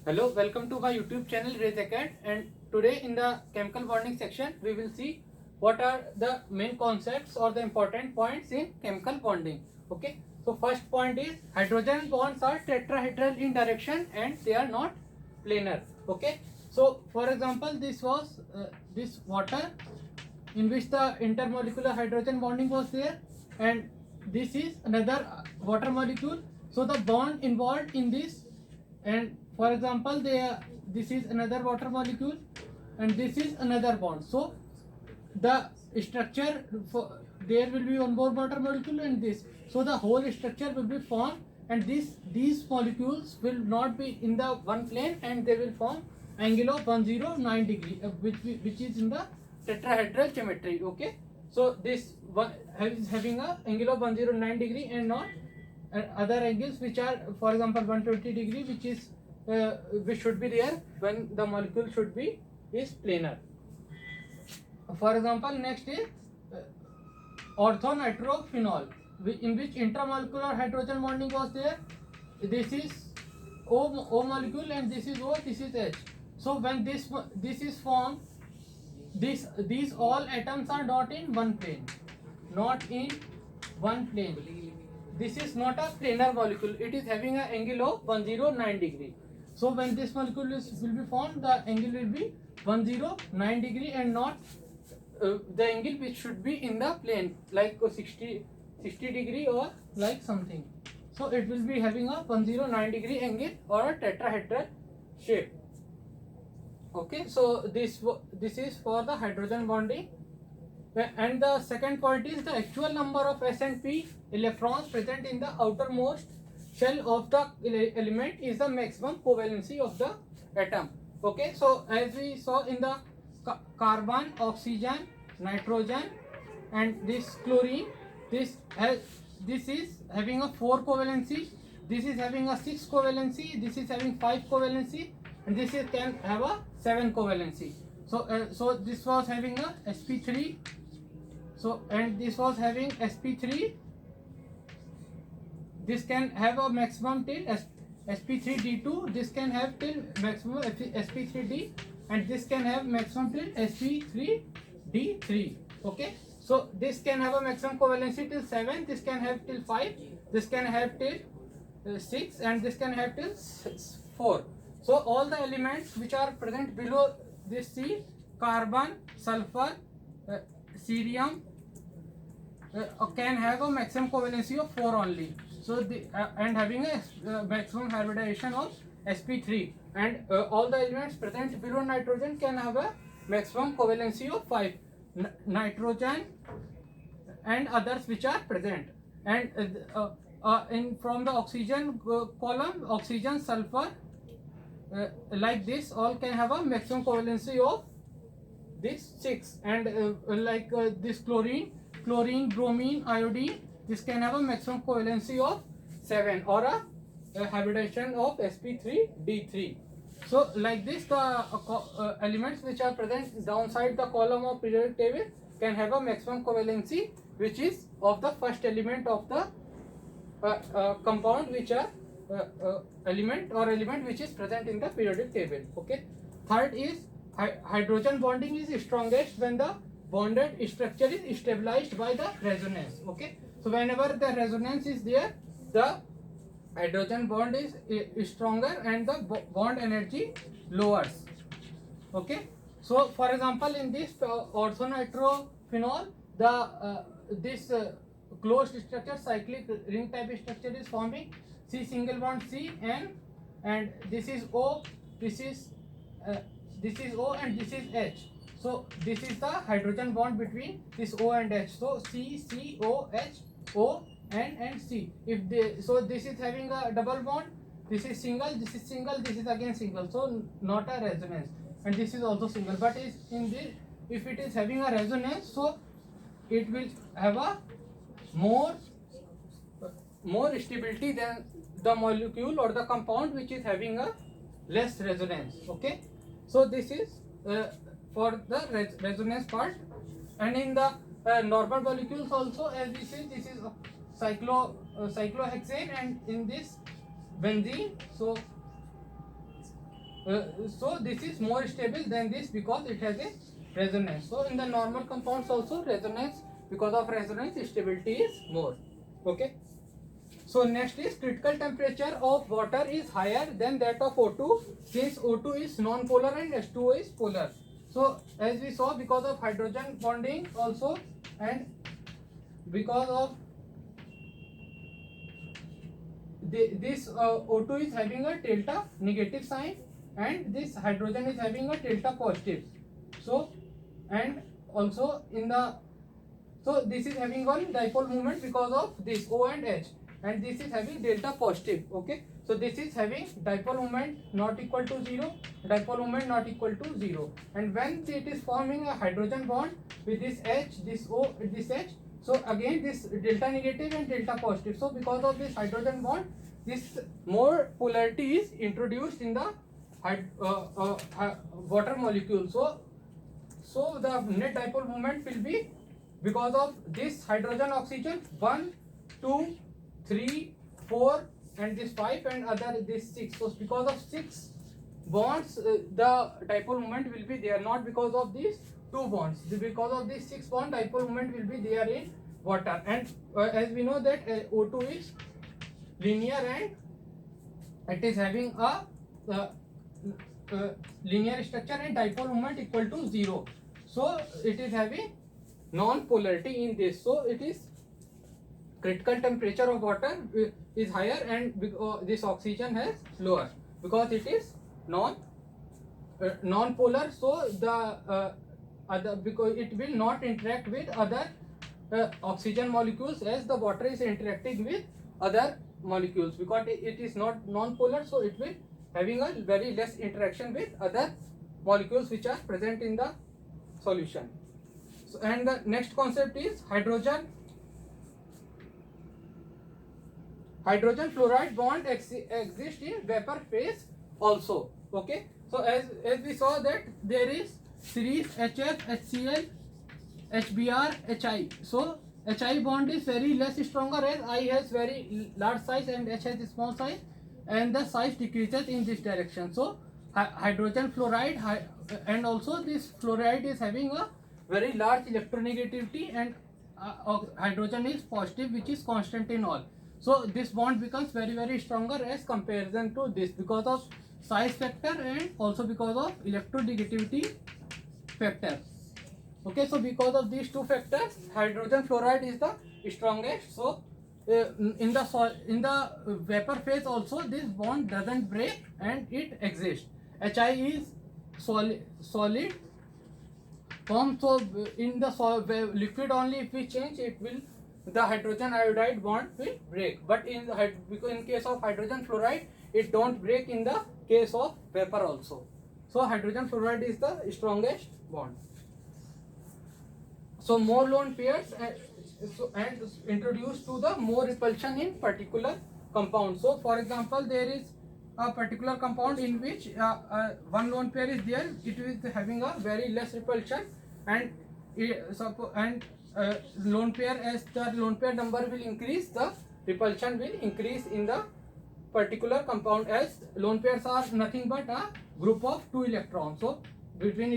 Hello, welcome to my YouTube channel Raise Acad, and today in the chemical bonding section we will see what are the main concepts or the important points in chemical bonding. Okay, so first point is hydrogen bonds are tetrahedral in direction and they are not planar. Okay, so for example this was this water in which the intermolecular hydrogen bonding was there, and this is another water molecule. So the bond involved in this, and for example this is another water molecule and this is another bond. So the structure for there will be one more water molecule and this, so the whole structure will be formed, and these molecules will not be in the one plane and they will form angle of 109 degree, which is in the tetrahedral geometry. Okay, so this one is having a angle of 109 degree and not other angles which are, for example, 120 degree, which should be there when the molecule should be is planar. For example, next is orthonitrophenol, in which intermolecular hydrogen bonding was there. This is O molecule and this is O, this is H. So when this is formed, these all atoms are not in one plane, not in one plane. This is not a planar molecule, it is having an angle of 109 degree. So when this molecule will be formed, the angle will be 109 degree and not the angle which should be in the plane, like 60 degree or like something. So it will be having a 109 degree angle or a tetrahedral shape. Okay, so this is for the hydrogen bonding. And the second point is the actual number of S and P electrons present in the outermost shell of the element is the maximum covalency of the atom. Okay, so as we saw in the carbon, oxygen, nitrogen, and this chlorine, this is having a 4 covalency, this is having a 6 covalency, this is having 5 covalency, and this is can have a 7 covalency. So this was having a sp3. So and this was having sp3. This can have a maximum till sp3d2. This can have till maximum sp3d, and this can have maximum till sp3d3. Okay, so this can have a maximum covalency till 7. This can have till 5. This can have till 6, and this can have till 4. So all the elements which are present below this C, carbon, sulfur, cerium, can have a maximum covalency of 4 only. So and having a maximum hybridization of sp3, and all the elements present below nitrogen can have a maximum covalency of 5. Nitrogen and others which are present, and in from the oxygen column, oxygen, sulfur, like this all can have a maximum covalency of this 6, and this chlorine, bromine, iodine, this can have a maximum covalency of 7 or a hybridization of sp3d3. So like this the elements which are present downside the column of periodic table can have a maximum covalency which is of the first element of the compound, which are element which is present in the periodic table. Okay, third is hydrogen bonding is strongest when the bonded structure is stabilized by the resonance. Okay, so whenever the resonance is there, the hydrogen bond is stronger and the bond energy lowers. Okay, so for example in this orthonitrophenol, the this closed structure, cyclic ring type structure is forming. C single bond C, and this is O, this is O, and this is H. So this is the hydrogen bond between this O and H. So C O H, O and C. If they, so this is having a double bond. This is single. This is single. This is again single. So not a resonance. And this is also single. But is in this, if it is having a resonance, so it will have a more stability than the molecule or the compound which is having a less resonance. Okay, so this is for the resonance part. And in the normal molecules also, as we see, this is cyclohexane, and in this benzene. So So this is more stable than this because it has a resonance. So in the normal compounds also resonance, because of resonance stability is more. Okay. So next is critical temperature of water is higher than that of O2 since O2 is non-polar and H2O is polar. So as we saw, because of hydrogen bonding also, and because of this O2 is having a delta negative sign and this hydrogen is having a delta positive. So and also in the, so this is having one dipole moment because of this O and H, and this is having delta positive. Okay, so this is having dipole moment not equal to 0, dipole moment not equal to 0, and when it is forming a hydrogen bond with this H, this O, this H, so again this delta negative and delta positive. So because of this hydrogen bond, this more polarity is introduced in the water molecule. So the net dipole moment will be, because of this hydrogen oxygen, 1 2 3 4 and this 5 and other this 6. So because of 6 bonds the dipole moment will be there, not because of these 2 bonds. Because of this 6 bond, dipole moment will be there in water. And as we know that O2 is linear and it is having a linear structure and dipole moment equal to 0. So it is having non-polarity in this. So it is critical temperature of water is higher and this oxygen has lower because it is non-polar. So the other, because it will not interact with other oxygen molecules as the water is interacting with other molecules, because it is not non-polar, so it will having a very less interaction with other molecules which are present in the solution. So, and the next concept is hydrogen fluoride bond exist in vapor phase also. Okay, so as we saw that there is series HF, HCl, HBr, HI. So HI bond is very less stronger as I has very large size and H has small size, and the size decreases in this direction. So hydrogen fluoride and also this fluoride is having a very large electronegativity, and hydrogen is positive, which is constant in all. So this bond becomes very stronger as comparison to this because of size factor and also because of electronegativity factor. Okay, so because of these two factors, hydrogen fluoride is the strongest. So in the vapor phase also this bond doesn't break and it exists. HI is solid form. So in the liquid only, if we change it will, the hydrogen iodide bond will break, but because in case of hydrogen fluoride it don't break in the case of vapor also. So hydrogen fluoride is the strongest bond. So more lone pairs and introduced to the more repulsion in particular compound. So for example, there is a particular compound in which one lone pair is there, it is having a very less repulsion, and lone pair, as the lone pair number will increase, the repulsion will increase in the particular compound, as lone pairs are nothing but a group of 2 electrons. So between